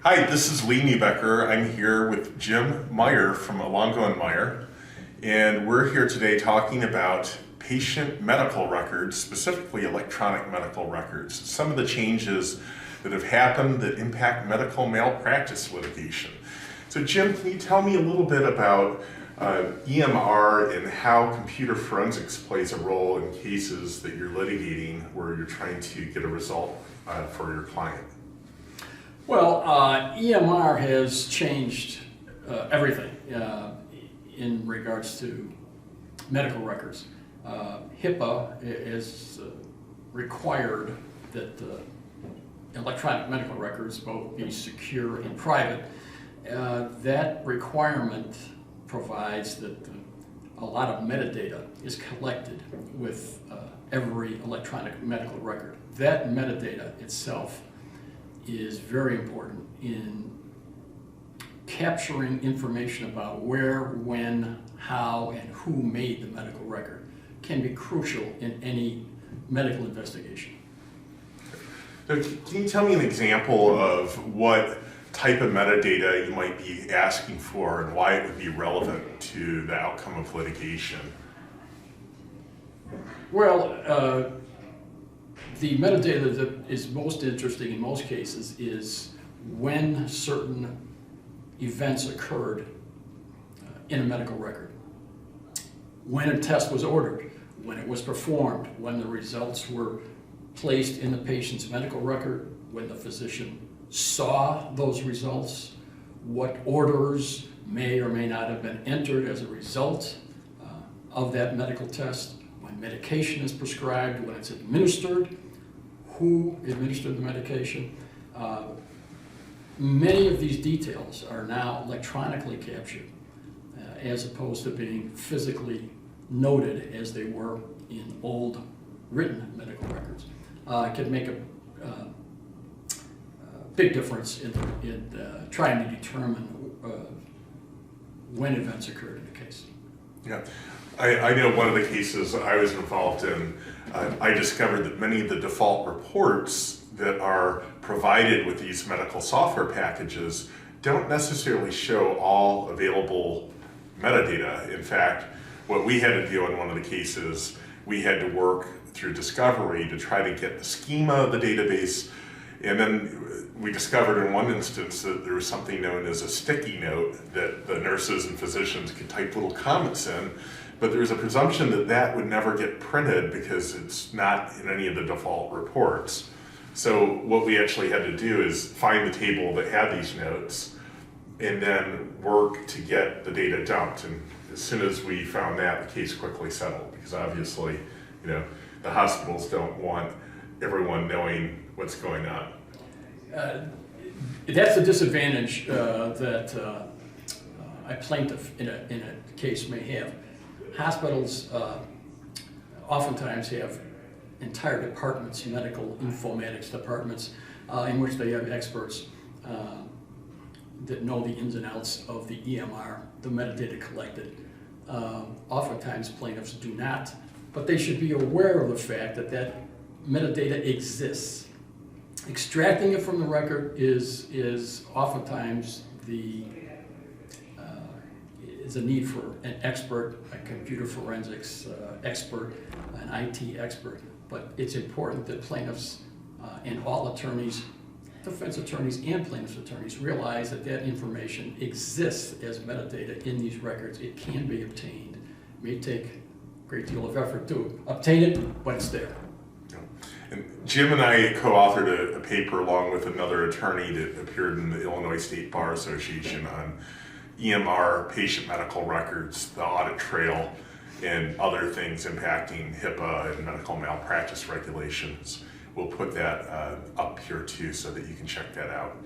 Hi, this is Lee Neubecker. I'm here with Jim Meyer from Alongo and Meyer, and we're here today talking about patient medical records, specifically electronic medical records, some of the changes that have happened that impact medical malpractice litigation. So Jim, can you tell me a little bit about EMR and how computer forensics plays a role in cases that you're litigating where you're trying to get a result for your client? Well, EMR has changed everything in regards to medical records. HIPAA is required that electronic medical records both be secure and private. That requirement provides that a lot of metadata is collected with every electronic medical record. That metadata itself is very important in capturing information about where, when, how, and who made the medical record. Can be crucial in any medical investigation. So can you tell me an example of what type of metadata you might be asking for and why it would be relevant to the outcome of litigation? Well, the metadata that is most interesting in most cases is when certain events occurred in a medical record. When a test was ordered, when it was performed, when the results were placed in the patient's medical record, when the physician saw those results, what orders may or may not have been entered as a result of that medical test, when medication is prescribed, when it's administered, who administered the medication. Many of these details are now electronically captured as opposed to being physically noted as they were in old written medical records. It can make a big difference in trying to determine when events occurred in a case. Yeah, I know one of the cases I was involved in, I discovered that many of the default reports that are provided with these medical software packages don't necessarily show all available metadata. In fact, what we had to do in one of the cases, we had to work through discovery to try to get the schema of the database, and then we discovered in one instance that there was something known as a sticky note that the nurses and physicians could type little comments in, but there was a presumption that that would never get printed because it's not in any of the default reports. So what we actually had to do is find the table that had these notes and then work to get the data dumped. And as soon as we found that, the case quickly settled because obviously, the hospitals don't want everyone knowing what's going on. That's a disadvantage that a plaintiff in a case may have. Hospitals oftentimes have entire departments, medical informatics departments, in which they have experts that know the ins and outs of the EMR, the metadata collected. Oftentimes plaintiffs do not, but they should be aware of the fact that that metadata exists. Extracting it from the record is oftentimes is a need for an expert, a computer forensics expert, an IT expert. But it's important that plaintiffs and all attorneys, defense attorneys and plaintiffs' attorneys, realize that that information exists as metadata in these records. It can be obtained. It may take a great deal of effort to obtain it, but it's there. And Jim and I co-authored a paper along with another attorney that appeared in the Illinois State Bar Association on EMR patient medical records, the audit trail, and other things impacting HIPAA and medical malpractice regulations. We'll put that up here too so that you can check that out.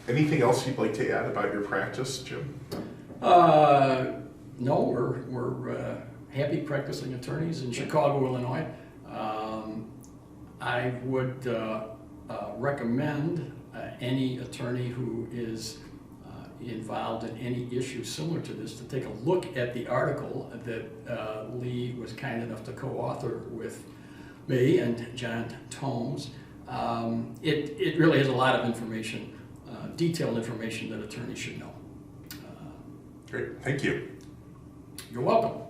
Anything else you'd like to add about your practice, Jim? No, we're happy practicing attorneys in Chicago, Illinois. I would recommend any attorney who is involved in any issue similar to this to take a look at the article that Lee was kind enough to co-author with me and John Tomes. It really has a lot of information detailed information that attorneys should know. Great, thank you. You're welcome.